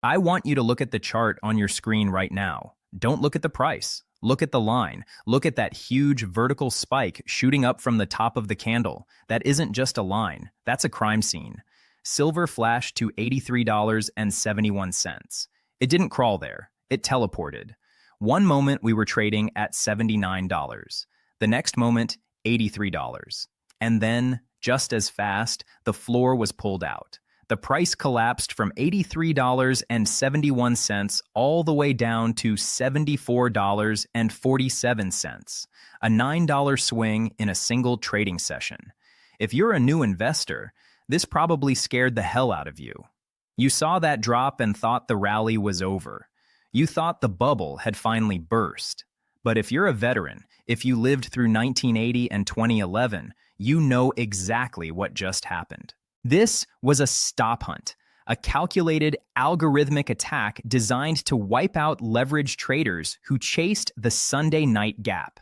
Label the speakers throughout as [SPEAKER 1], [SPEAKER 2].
[SPEAKER 1] I want you to look at the chart on your screen right now. Don't look at the price. Look at the line. Look at that huge vertical spike shooting up from the top of the candle. That isn't just a line. That's a crime scene. Silver flashed to $83.71. It didn't crawl there. It teleported. One moment we were trading at $79. The next moment, $83. And then, just as fast, the floor was pulled out. The price collapsed from $83.71 all the way down to $74.47, a $9 swing in a single trading session. If you're a new investor, this probably scared the hell out of you. You saw that drop and thought the rally was over. You thought the bubble had finally burst. But if you're a veteran, if you lived through 1980 and 2011, you know exactly what just happened. This was a stop hunt, a calculated algorithmic attack designed to wipe out leveraged traders who chased the Sunday night gap.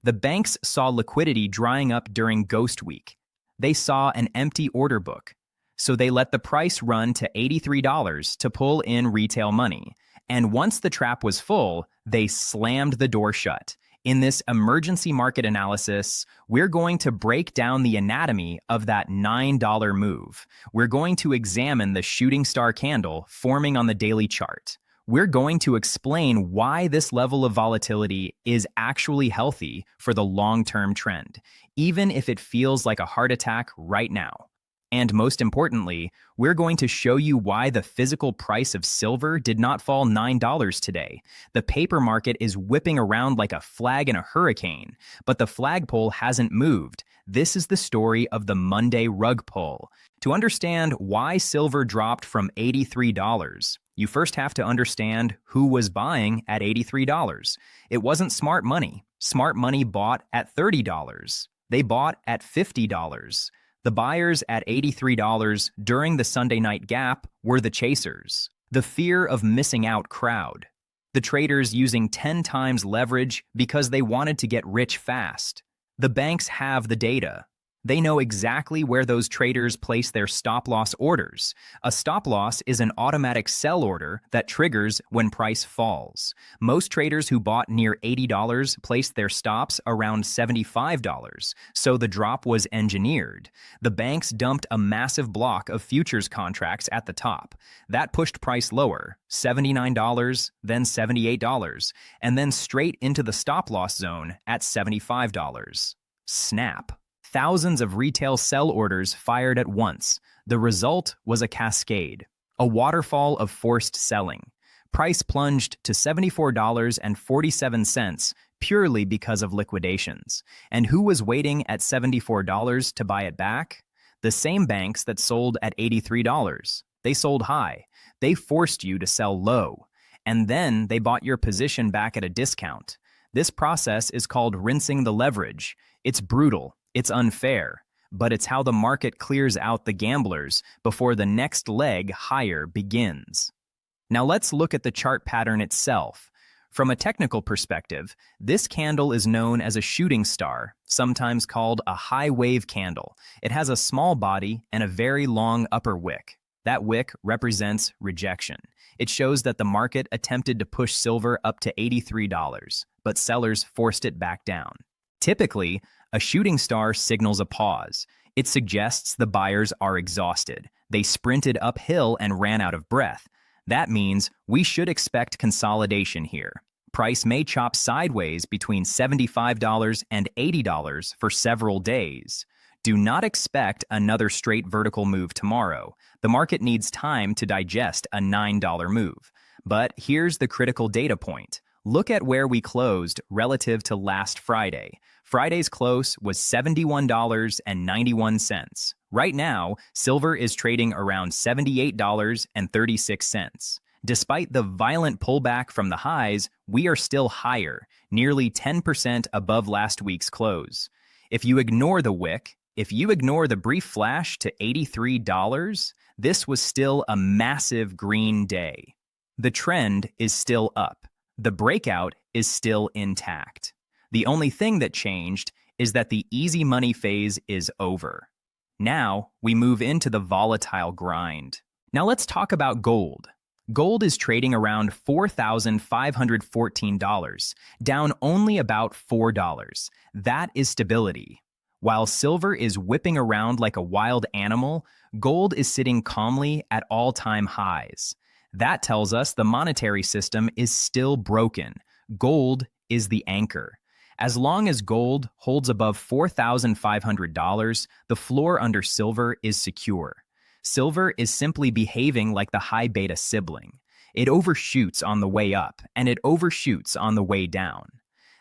[SPEAKER 1] The banks saw liquidity drying up during Ghost Week. They saw an empty order book. So they let the price run to $83 to pull in retail money. And once the trap was full, they slammed the door shut. In this emergency market analysis, we're going to break down the anatomy of that $9 move. We're going to examine the shooting star candle forming on the daily chart. We're going to explain why this level of volatility is actually healthy for the long-term trend, even if it feels like a heart attack right now. And most importantly, we're going to show you why the physical price of silver did not fall $9 today. The paper market is whipping around like a flag in a hurricane, but the flagpole hasn't moved. This is the story of the Monday rug pull. To understand why silver dropped from $83, you first have to understand who was buying at $83. It wasn't smart money. Smart money bought at $30. They bought at $50. The buyers at $83 during the Sunday night gap were the chasers, the fear of missing out crowd, the traders using 10 times leverage because they wanted to get rich fast. The banks have the data. They know exactly where those traders place their stop-loss orders. A stop-loss is an automatic sell order that triggers when price falls. Most traders who bought near $80 placed their stops around $75, so the drop was engineered. The banks dumped a massive block of futures contracts at the top. That pushed price lower, $79, then $78, and then straight into the stop-loss zone at $75. Snap. Thousands of retail sell orders fired at once. The result was a cascade, a waterfall of forced selling. Price plunged to $74.47 purely because of liquidations. And who was waiting at $74 to buy it back? The same banks that sold at $83. They sold high. They forced you to sell low. And then they bought your position back at a discount. This process is called rinsing the leverage. It's brutal. It's unfair, but it's how the market clears out the gamblers before the next leg higher begins. Now let's look at the chart pattern itself. From a technical perspective, this candle is known as a shooting star, sometimes called a high wave candle. It has a small body and a very long upper wick. That wick represents rejection. It shows that the market attempted to push silver up to $83, but sellers forced it back down. Typically, a shooting star signals a pause. It suggests the buyers are exhausted. They sprinted uphill and ran out of breath. That means we should expect consolidation here. Price may chop sideways between $75 and $80 for several days. Do not expect another straight vertical move tomorrow. The market needs time to digest a $9 move. But here's the critical data point. Look at where we closed relative to last Friday. Friday's close was $71.91. Right now, silver is trading around $78.36. Despite the violent pullback from the highs, we are still higher, nearly 10% above last week's close. If you ignore the wick, if you ignore the brief flash to $83, this was still a massive green day. The trend is still up. The breakout is still intact. The only thing that changed is that the easy money phase is over. Now we move into the volatile grind. Now let's talk about gold. Gold is trading around $4,514, down only about $4. That is stability. While silver is whipping around like a wild animal, gold is sitting calmly at all-time highs. That tells us the monetary system is still broken. Gold is the anchor. As long as gold holds above $4,500, the floor under silver is secure. Silver is simply behaving like the high beta sibling. It overshoots on the way up, and it overshoots on the way down.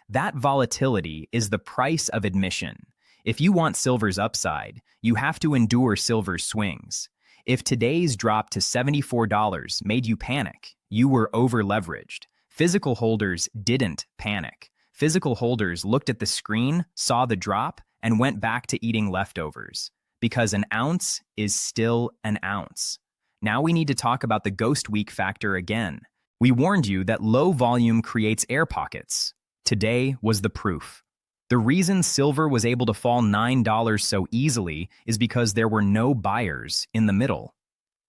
[SPEAKER 1] That volatility is the price of admission. If you want silver's upside, you have to endure silver's swings. If today's drop to $74 made you panic, you were over-leveraged. Physical holders didn't panic. Physical holders looked at the screen, saw the drop, and went back to eating leftovers. Because an ounce is still an ounce. Now we need to talk about the ghost week factor again. We warned you that low volume creates air pockets. Today was the proof. The reason silver was able to fall $9 so easily is because there were no buyers in the middle.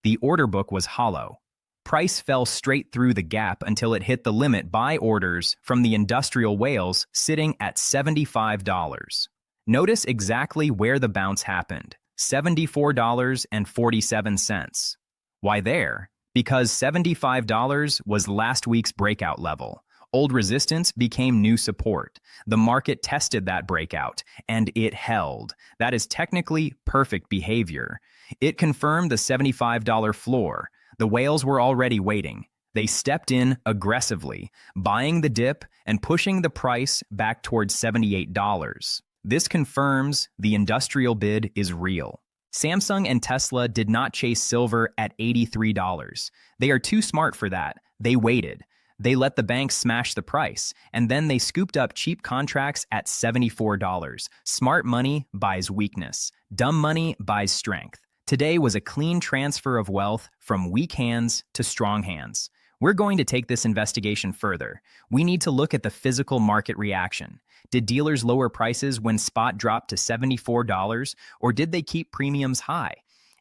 [SPEAKER 1] The order book was hollow. Price fell straight through the gap until it hit the limit buy orders from the industrial whales sitting at $75. Notice exactly where the bounce happened, $74.47. Why there? Because $75 was last week's breakout level. Old resistance became new support. The market tested that breakout, and it held. That is technically perfect behavior. It confirmed the $75 floor. The whales were already waiting. They stepped in aggressively, buying the dip and pushing the price back towards $78. This confirms the industrial bid is real. Samsung and Tesla did not chase silver at $83. They are too smart for that. They waited. They let the banks smash the price, and then they scooped up cheap contracts at $74. Smart money buys weakness. Dumb money buys strength. Today was a clean transfer of wealth from weak hands to strong hands. We're going to take this investigation further. We need to look at the physical market reaction. Did dealers lower prices when spot dropped to $74, or did they keep premiums high?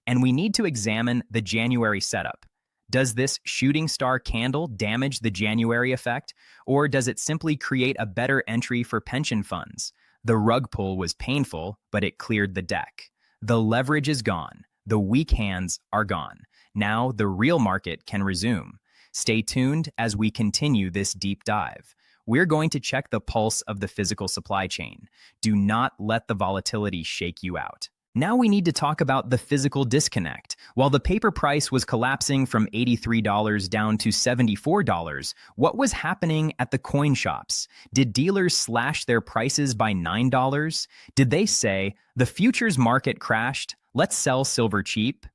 [SPEAKER 1] And we need to examine the January setup. Does this shooting star candle damage the January effect, or does it simply create a better entry for pension funds? The rug pull was painful, but it cleared the deck. The leverage is gone. The weak hands are gone. Now the real market can resume. Stay tuned as we continue this deep dive. We're going to check the pulse of the physical supply chain. Do not let the volatility shake you out. Now we need to talk about the physical disconnect. While the paper price was collapsing from $83 down to $74, what was happening at the coin shops? Did dealers slash their prices by $9? Did they say, the futures market crashed, let's sell silver cheap?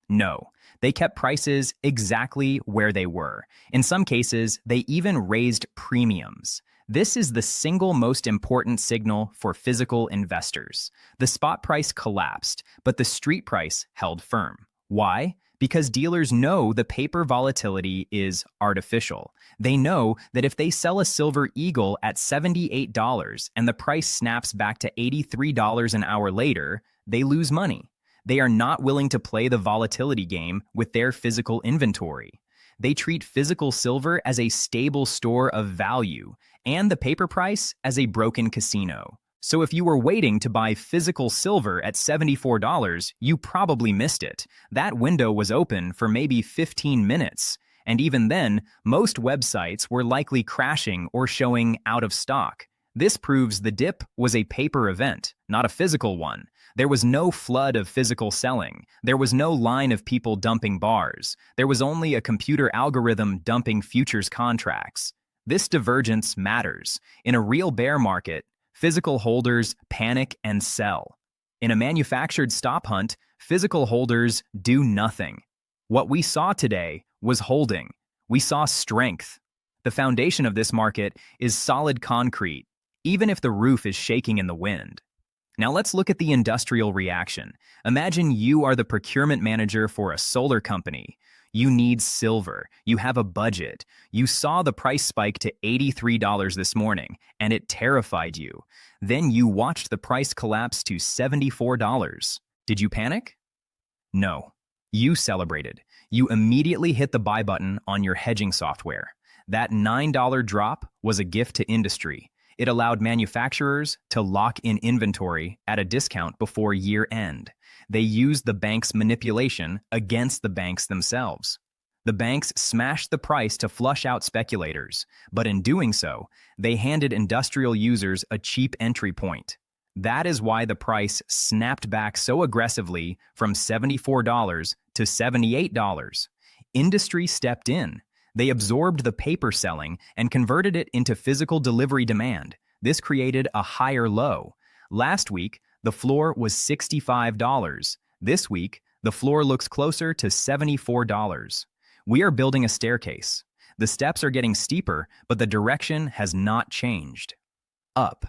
[SPEAKER 1] No. They kept prices exactly where they were. In some cases, they even raised premiums. This is the single most important signal for physical investors. The spot price collapsed, but the street price held firm. Why? Because dealers know the paper volatility is artificial. They know that if they sell a silver eagle at $78 and the price snaps back to $83 an hour later, they lose money. They are not willing to play the volatility game with their physical inventory. They treat physical silver as a stable store of value and the paper price as a broken casino. So if you were waiting to buy physical silver at $74, you probably missed it. That window was open for maybe 15 minutes. And even then, most websites were likely crashing or showing out of stock. This proves the dip was a paper event, not a physical one. There was no flood of physical selling. There was no line of people dumping bars. There was only a computer algorithm dumping futures contracts. This divergence matters. In a real bear market, physical holders panic and sell. In a manufactured stop hunt, physical holders do nothing. What we saw today was holding. We saw strength. The foundation of this market is solid concrete, even if the roof is shaking in the wind. Now let's look at the industrial reaction. Imagine you are the procurement manager for a solar company. You need silver. You have a budget. You saw the price spike to $83 this morning, and it terrified you. Then you watched the price collapse to $74. Did you panic? No. You celebrated. you immediately hit the buy button on your hedging software. That $9 drop was a gift to industry. It allowed manufacturers to lock in inventory at a discount before year end. They used the bank's manipulation against the banks themselves. The banks smashed the price to flush out speculators, but in doing so, they handed industrial users a cheap entry point. That is why the price snapped back so aggressively from $74 to $78. Industry stepped in. They absorbed the paper selling and converted it into physical delivery demand. This created a higher low. Last week, the floor was $65. This week, the floor looks closer to $74. We are building a staircase. The steps are getting steeper, but the direction has not changed. Up.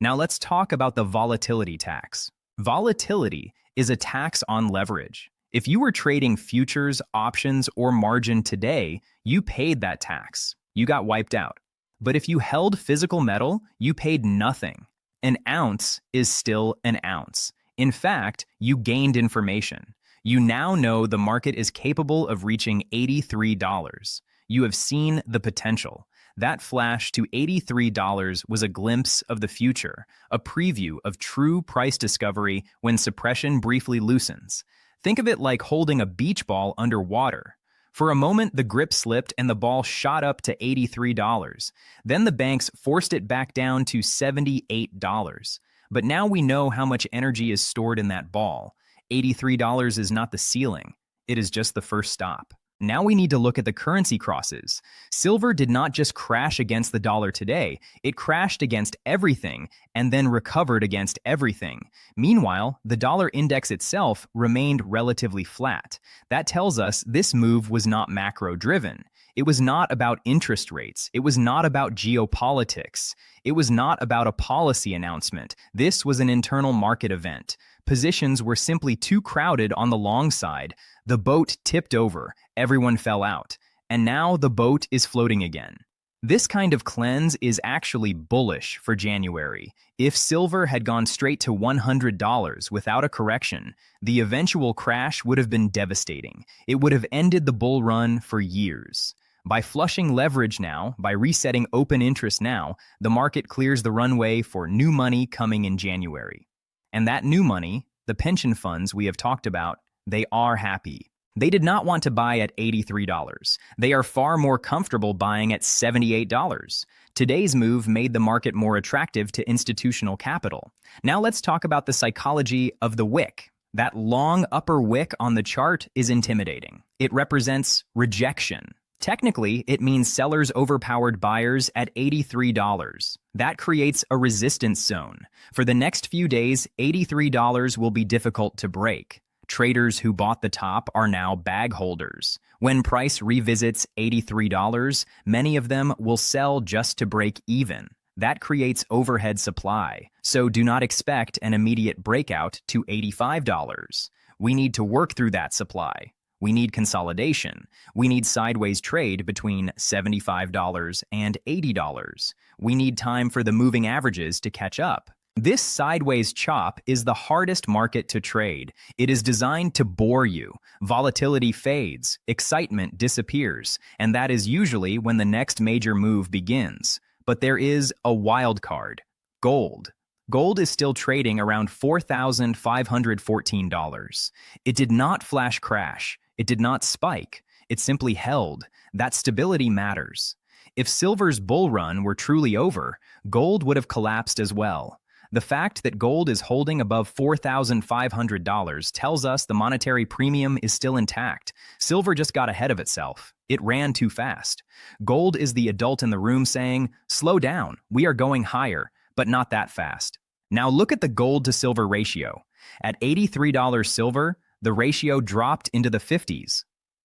[SPEAKER 1] Now let's talk about the volatility tax. Volatility is a tax on leverage. If you were trading futures, options, or margin today, you paid that tax. You got wiped out. But if you held physical metal, you paid nothing. An ounce is still an ounce. In fact, you gained information. You now know the market is capable of reaching $83. You have seen the potential. That flash to $83 was a glimpse of the future, a preview of true price discovery when suppression briefly loosens. Think of it like holding a beach ball underwater. For a moment, the grip slipped and the ball shot up to $83. Then the banks forced it back down to $78. But now we know how much energy is stored in that ball. $83 is not the ceiling. It is just the first stop. Now we need to look at the currency crosses. Silver did not just crash against the dollar today, it crashed against everything and then recovered against everything. Meanwhile, the dollar index itself remained relatively flat. That tells us this move was not macro-driven. It was not about interest rates. It was not about geopolitics. It was not about a policy announcement. This was an internal market event. Positions were simply too crowded on the long side. The boat tipped over, everyone fell out, and now the boat is floating again. This kind of cleanse is actually bullish for January. If silver had gone straight to $100 without a correction, the eventual crash would have been devastating. It would have ended the bull run for years. By flushing leverage now, by resetting open interest now, the market clears the runway for new money coming in January. And that new money, the pension funds we have talked about, they are happy. They did not want to buy at $83. They are far more comfortable buying at $78. Today's move made the market more attractive to institutional capital. Now let's talk about the psychology of the wick. That long upper wick on the chart is intimidating. It represents rejection. Technically, it means sellers overpowered buyers at $83. That creates a resistance zone. For the next few days, $83 will be difficult to break. Traders who bought the top are now bag holders. When price revisits $83, many of them will sell just to break even. That creates overhead supply, so do not expect an immediate breakout to $85. We need to work through that supply. We need consolidation. We need sideways trade between $75 and $80. We need time for the moving averages to catch up. This sideways chop is the hardest market to trade. It is designed to bore you. Volatility fades, excitement disappears, and that is usually when the next major move begins. But there is a wild card: gold. Gold is still trading around $4,514. It did not flash crash. It did not spike. It simply held. That stability matters. If silver's bull run were truly over, gold would have collapsed as well. The fact that gold is holding above $4,500 tells us the monetary premium is still intact. Silver just got ahead of itself. It ran too fast. Gold is the adult in the room saying, "Slow down, we are going higher, but not that fast." Now look at the gold to silver ratio. At $83 silver, the ratio dropped into the 50s.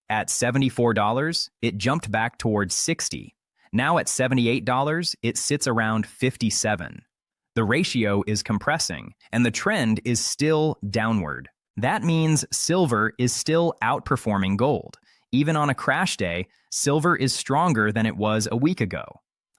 [SPEAKER 1] At $74, it jumped back towards 60. Now at $78, it sits around 57. The ratio is compressing, and the trend is still downward. That means silver is still outperforming gold. Even on a crash day, silver is stronger than it was a week ago.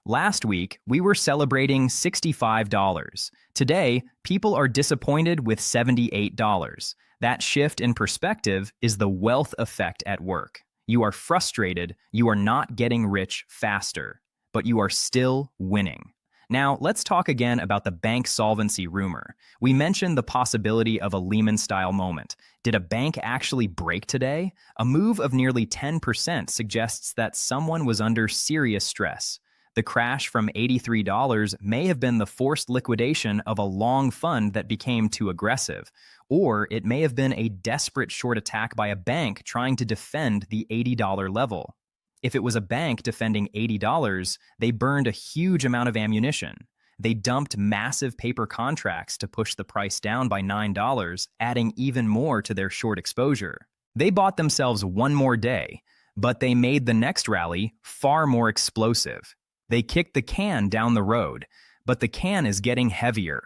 [SPEAKER 1] Last week, we were celebrating $65. Today, people are disappointed with $78. That shift in perspective is the wealth effect at work. You are frustrated, you are not getting rich faster, but you are still winning. Now, let's talk again about the bank solvency rumor. We mentioned the possibility of a Lehman-style moment. Did a bank actually break today? A move of nearly 10% suggests that someone was under serious stress. The crash from $83 may have been the forced liquidation of a long fund that became too aggressive, or it may have been a desperate short attack by a bank trying to defend the $80 level. If it was a bank defending $80, they burned a huge amount of ammunition. They dumped massive paper contracts to push the price down by $9, adding even more to their short exposure. They bought themselves one more day, but they made the next rally far more explosive. They kicked the can down the road, but the can is getting heavier.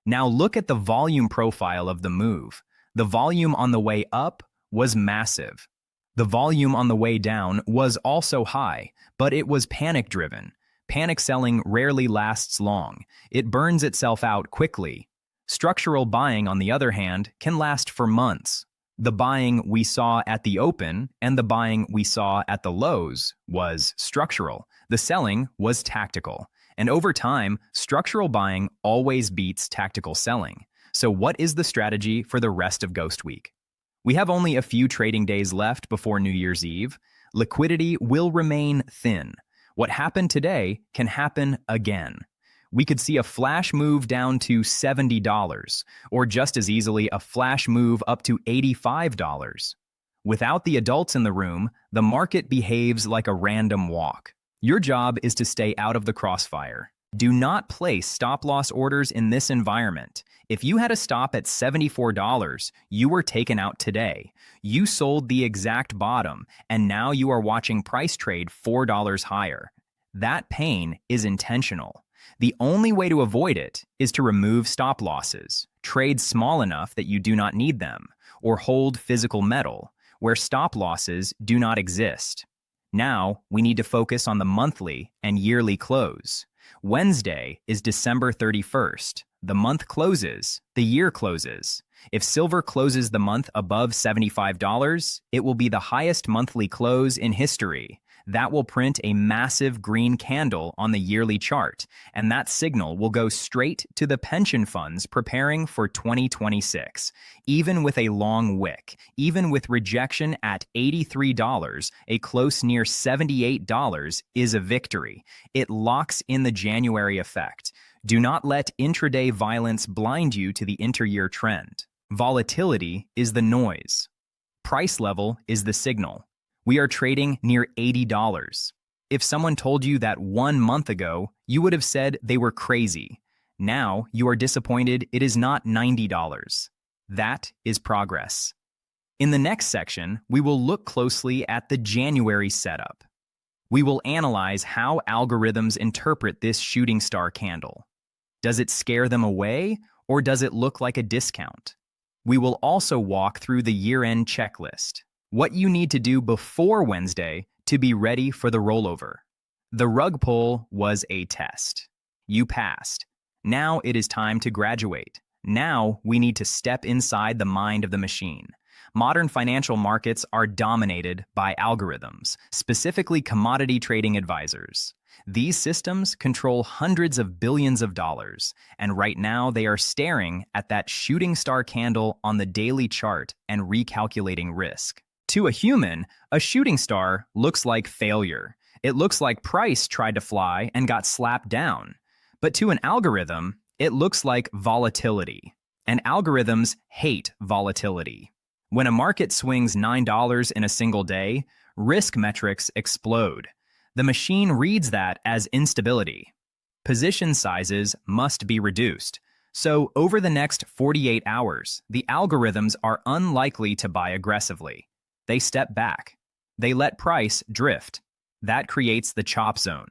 [SPEAKER 1] Now look at the volume profile of the move. The volume on the way up was massive. The volume on the way down was also high, but it was panic-driven. Panic selling rarely lasts long. It burns itself out quickly. Structural buying, on the other hand, can last for months. The buying we saw at the open and the buying we saw at the lows was structural. The selling was tactical. And over time, structural buying always beats tactical selling. So what is the strategy for the rest of Ghost Week? We have only a few trading days left before New Year's Eve. Liquidity will remain thin. What happened today can happen again. We could see a flash move down to $70, or just as easily a flash move up to $85. Without the adults in the room, the market behaves like a random walk. Your job is to stay out of the crossfire. Do not place stop-loss orders in this environment. If you had a stop at $74, you were taken out today. You sold the exact bottom, and now you are watching price trade $4 higher. That pain is intentional. The only way to avoid it is to remove stop losses, trade small enough that you do not need them, or hold physical metal, where stop losses do not exist. Now, we need to focus on the monthly and yearly close. Wednesday is December 31st. The month closes, the year closes. If silver closes the month above $75, it will be the highest monthly close in history. That will print a massive green candle on the yearly chart, and that signal will go straight to the pension funds preparing for 2026. Even with a long wick, even with rejection at $83, a close near $78 is a victory. It locks in the January effect. Do not let intraday violence blind you to the inter-year trend. Volatility is the noise. Price level is the signal. We are trading near $80. If someone told you that 1 month ago, you would have said they were crazy. Now you are disappointed it is not $90. That is progress. In the next section, we will look closely at the January setup. We will analyze how algorithms interpret this shooting star candle. Does it scare them away, or does it look like a discount? We will also walk through the year-end checklist. What you need to do before Wednesday to be ready for the rollover. The rug pull was a test. You passed. Now it is time to graduate. Now we need to step inside the mind of the machine. Modern financial markets are dominated by algorithms, specifically commodity trading advisors. These systems control hundreds of billions of dollars, and right now they are staring at that shooting star candle on the daily chart and recalculating risk. To a human, a shooting star looks like failure. It looks like price tried to fly and got slapped down. But to an algorithm, it looks like volatility. And algorithms hate volatility. When a market swings $9 in a single day, risk metrics explode. The machine reads that as instability. Position sizes must be reduced. So over the next 48 hours, the algorithms are unlikely to buy aggressively. They step back. They let price drift. That creates the chop zone.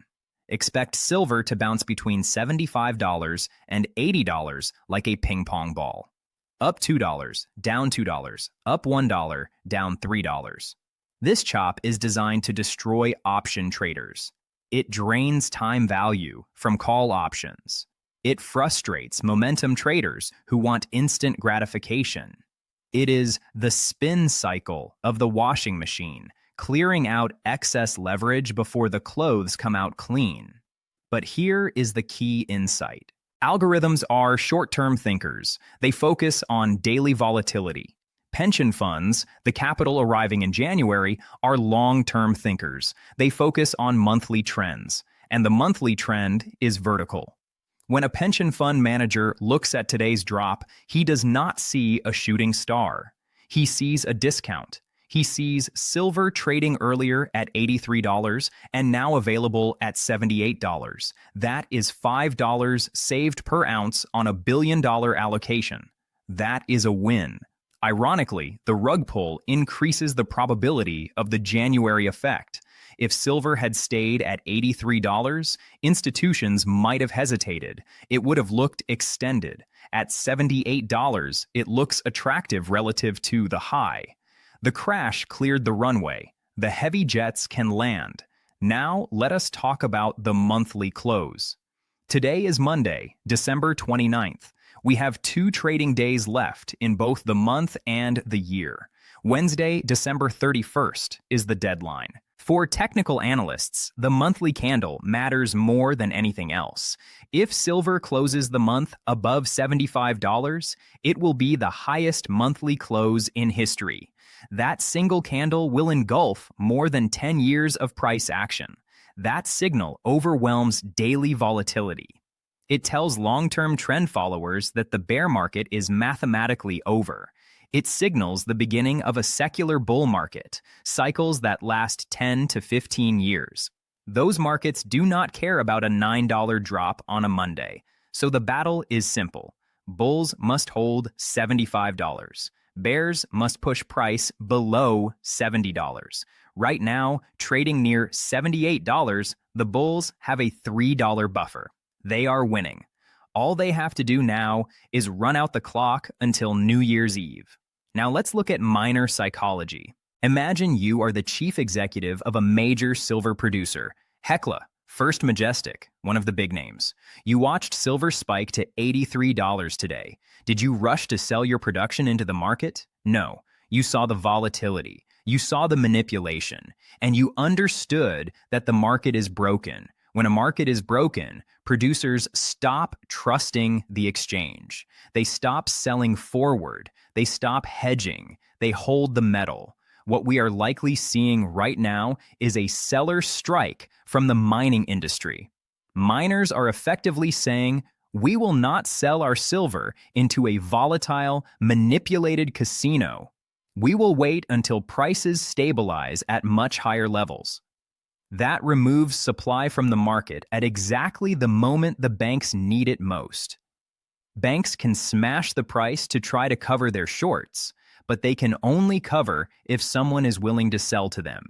[SPEAKER 1] Expect silver to bounce between $75 and $80 like a ping pong ball. Up $2, down $2, up $1, down $3. This chop is designed to destroy option traders. It drains time value from call options. It frustrates momentum traders who want instant gratification. It is the spin cycle of the washing machine, clearing out excess leverage before the clothes come out clean. But here is the key insight. Algorithms are short-term thinkers. They focus on daily volatility. Pension funds, the capital arriving in January, are long-term thinkers. They focus on monthly trends, and the monthly trend is vertical. When a pension fund manager looks at today's drop, he does not see a shooting star. He sees a discount. He sees silver trading earlier at $83 and now available at $78. That is $5 saved per ounce on a $1 billion allocation. That is a win. Ironically, the rug pull increases the probability of the January effect. If silver had stayed at $83, institutions might have hesitated. It would have looked extended. At $78, it looks attractive relative to the high. The crash cleared the runway. The heavy jets can land. Now, let us talk about the monthly close. Today is Monday, December 29th. We have 2 trading days left in both the month and the year. Wednesday, December 31st, is the deadline. For technical analysts, the monthly candle matters more than anything else. If silver closes the month above $75, it will be the highest monthly close in history. That single candle will engulf more than 10 years of price action. That signal overwhelms daily volatility. It tells long-term trend followers that the bear market is mathematically over. It signals the beginning of a secular bull market, cycles that last 10 to 15 years. Those markets do not care about a $9 drop on a Monday, so the battle is simple. Bulls must hold $75. Bears must push price below $70. Right now, trading near $78, the bulls have a $3 buffer. They are winning. All they have to do now is run out the clock until New Year's Eve. Now let's look at miner psychology. Imagine you are the chief executive of a major silver producer, Hecla, First Majestic, one of the big names. You watched silver spike to $83 today. Did you rush to sell your production into the market? No. You saw the volatility. You saw the manipulation. And you understood that the market is broken. When a market is broken, producers stop trusting the exchange. They stop selling forward. They stop hedging. They hold the metal. What we are likely seeing right now is a seller strike from the mining industry. Miners are effectively saying, we will not sell our silver into a volatile, manipulated casino. We will wait until prices stabilize at much higher levels. That removes supply from the market at exactly the moment the banks need it most. Banks can smash the price to try to cover their shorts, but they can only cover if someone is willing to sell to them.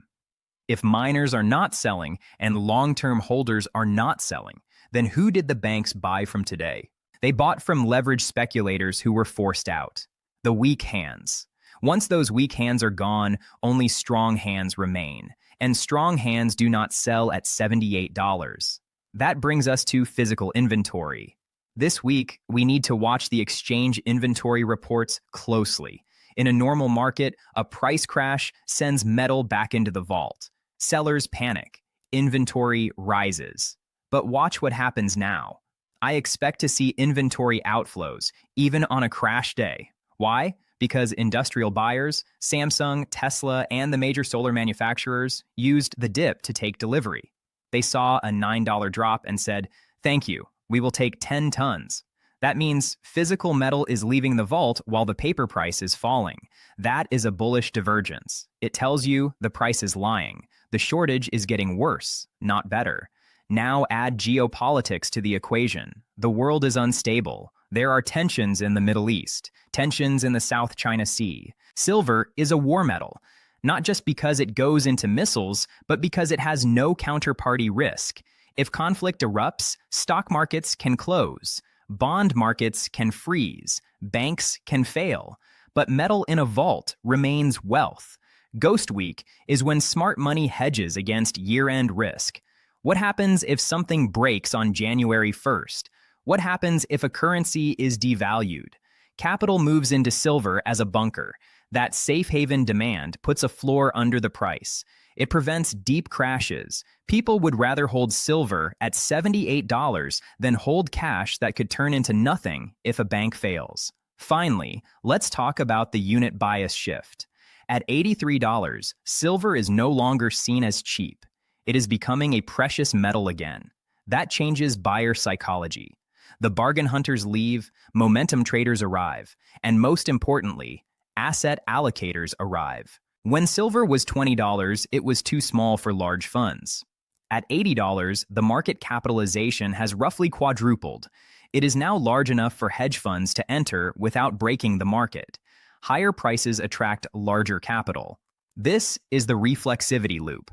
[SPEAKER 1] If miners are not selling and long-term holders are not selling, then who did the banks buy from today? They bought from leveraged speculators who were forced out. The weak hands. Once those weak hands are gone, only strong hands remain. And strong hands do not sell at $78. That brings us to physical inventory. This week, we need to watch the exchange inventory reports closely. In a normal market, a price crash sends metal back into the vault. Sellers panic. Inventory rises. But watch what happens now. I expect to see inventory outflows, even on a crash day. Why? Because industrial buyers, Samsung, Tesla, and the major solar manufacturers used the dip to take delivery. They saw a $9 drop and said, "Thank you, we will take 10 tons." That means physical metal is leaving the vault while the paper price is falling. That is a bullish divergence. It tells you the price is lying. The shortage is getting worse, not better. Now add geopolitics to the equation. The world is unstable. There are tensions in the Middle East, tensions in the South China Sea. Silver is a war metal, not just because it goes into missiles, but because it has no counterparty risk. If conflict erupts, stock markets can close, bond markets can freeze, banks can fail, but metal in a vault remains wealth. Ghost Week is when smart money hedges against year-end risk. What happens if something breaks on January 1st? What happens if a currency is devalued? capital moves into silver as a bunker. That safe haven demand puts a floor under the price. It prevents deep crashes. People would rather hold silver at $78 than hold cash that could turn into nothing if a bank fails. Finally, let's talk about the unit bias shift. At $83, silver is no longer seen as cheap. It is becoming a precious metal again. That changes buyer psychology. The bargain hunters leave, momentum traders arrive, and most importantly, asset allocators arrive. When silver was $20, it was too small for large funds. At $80, the market capitalization has roughly quadrupled. It is now large enough for hedge funds to enter without breaking the market. Higher prices attract larger capital. This is the reflexivity loop.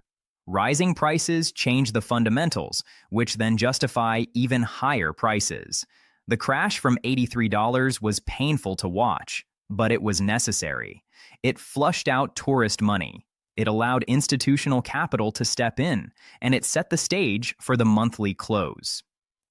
[SPEAKER 1] Rising prices change the fundamentals, which then justify even higher prices. The crash from $83 was painful to watch, but it was necessary. It flushed out tourist money. It allowed institutional capital to step in, and it set the stage for the monthly close.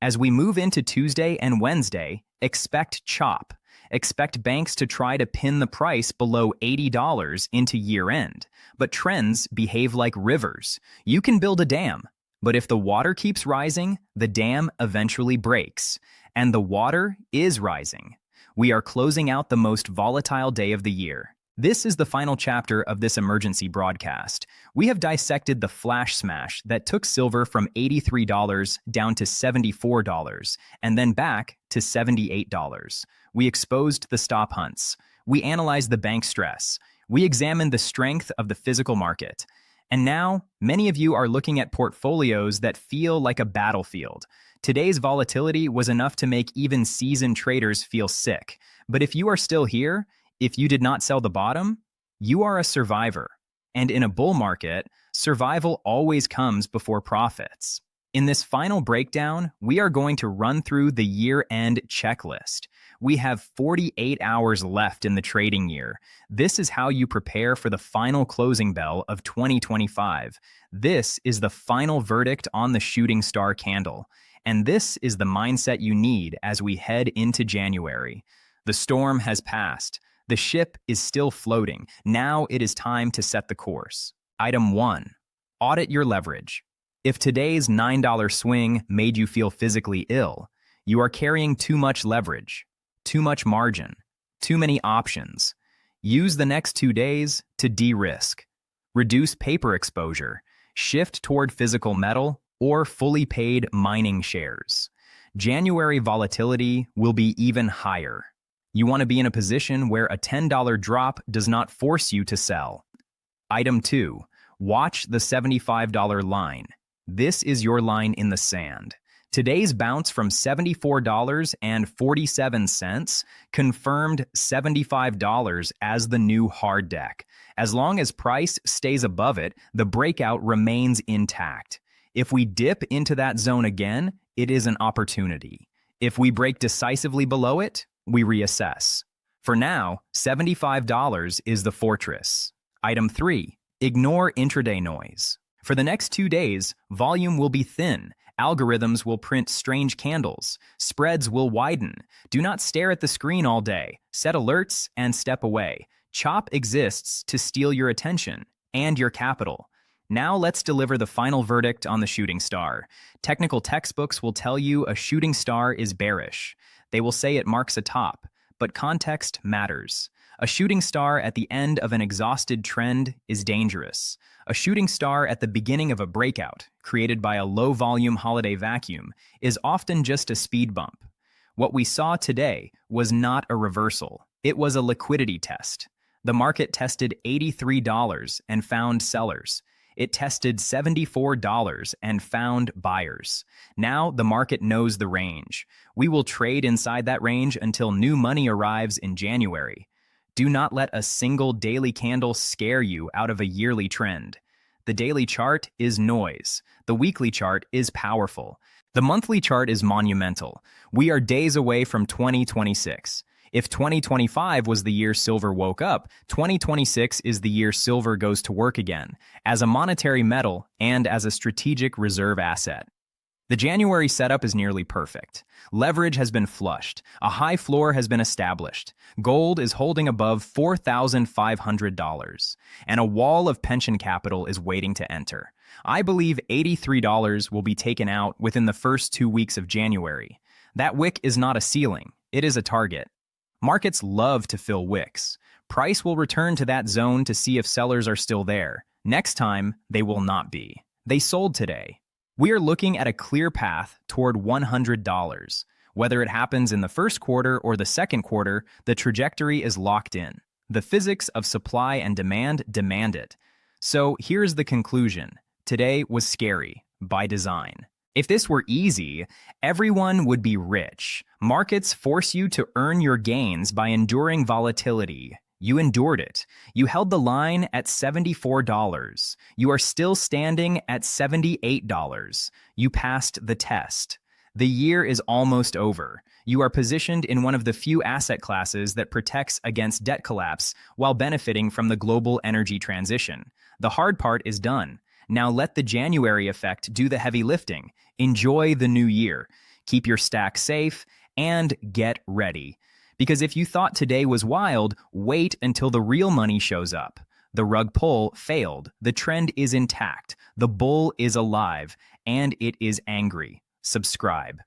[SPEAKER 1] As we move into Tuesday and Wednesday, expect chop. Expect banks to try to pin the price below $80 into year-end. But trends behave like rivers. You can build a dam, but if the water keeps rising, the dam eventually breaks. And the water is rising. We are closing out the most volatile day of the year. This is the final chapter of this emergency broadcast. We have dissected the flash smash that took silver from $83 down to $74 and then back to $78. We exposed the stop hunts. We analyzed the bank stress. We examined the strength of the physical market. And now, many of you are looking at portfolios that feel like a battlefield. Today's volatility was enough to make even seasoned traders feel sick. But if you are still here, if you did not sell the bottom, you are a survivor. And in a bull market, survival always comes before profits. In this final breakdown, we are going to run through the year-end checklist. We have 48 hours left in the trading year. This is how you prepare for the final closing bell of 2025. This is the final verdict on the shooting star candle. And this is the mindset you need as we head into January. The storm has passed. The ship is still floating. Now it is time to set the course. Item 1. Audit your leverage. If today's $9 swing made you feel physically ill, you are carrying too much leverage, too much margin, too many options. Use the next 2 days to de-risk. Reduce paper exposure. Shift toward physical metal or fully paid mining shares. January volatility will be even higher. You want to be in a position where a $10 drop does not force you to sell. Item 2. Watch the $75 line. This is your line in the sand. Today's bounce from $74.47 confirmed $75 as the new hard deck. As long as price stays above it, the breakout remains intact. If we dip into that zone again, it is an opportunity. If we break decisively below it, we reassess. For now, $75 is the fortress. Item 3. Ignore intraday noise. For the next 2 days, volume will be thin. Algorithms will print strange candles. Spreads will widen. Do not stare at the screen all day. Set alerts and step away. Chop exists to steal your attention and your capital. Now let's deliver the final verdict on the shooting star. Technical textbooks will tell you a shooting star is bearish. They will say it marks a top, but context matters. A shooting star at the end of an exhausted trend is dangerous. A shooting star at the beginning of a breakout, created by a low-volume holiday vacuum, is often just a speed bump. What we saw today was not a reversal. It was a liquidity test. The market tested $83 and found sellers. It tested $74 and found buyers. Now the market knows the range. We will trade inside that range until new money arrives in January. Do not let a single daily candle scare you out of a yearly trend. The daily chart is noise. The weekly chart is powerful. The monthly chart is monumental. We are days away from 2026. If 2025 was the year silver woke up, 2026 is the year silver goes to work again, as a monetary metal and as a strategic reserve asset. The January setup is nearly perfect. Leverage has been flushed. A high floor has been established. Gold is holding above $4,500. And a wall of pension capital is waiting to enter. I believe $83 will be taken out within the first 2 weeks of January. That wick is not a ceiling. It is a target. Markets love to fill wicks. Price will return to that zone to see if sellers are still there. Next time, they will not be. They sold today. We are looking at a clear path toward $100. Whether it happens in the first quarter or the second quarter, the trajectory is locked in. The physics of supply and demand demand it. So here's the conclusion. Today was scary, by design. If this were easy, everyone would be rich. Markets force you to earn your gains by enduring volatility. You endured it. You held the line at $74. You are still standing at $78. You passed the test. The year is almost over. You are positioned in one of the few asset classes that protects against debt collapse while benefiting from the global energy transition. The hard part is done. Now let the January effect do the heavy lifting. Enjoy the new year. Keep your stack safe and get ready. Because if you thought today was wild, wait until the real money shows up. The rug pull failed. The trend is intact. The bull is alive, and it is angry. Subscribe.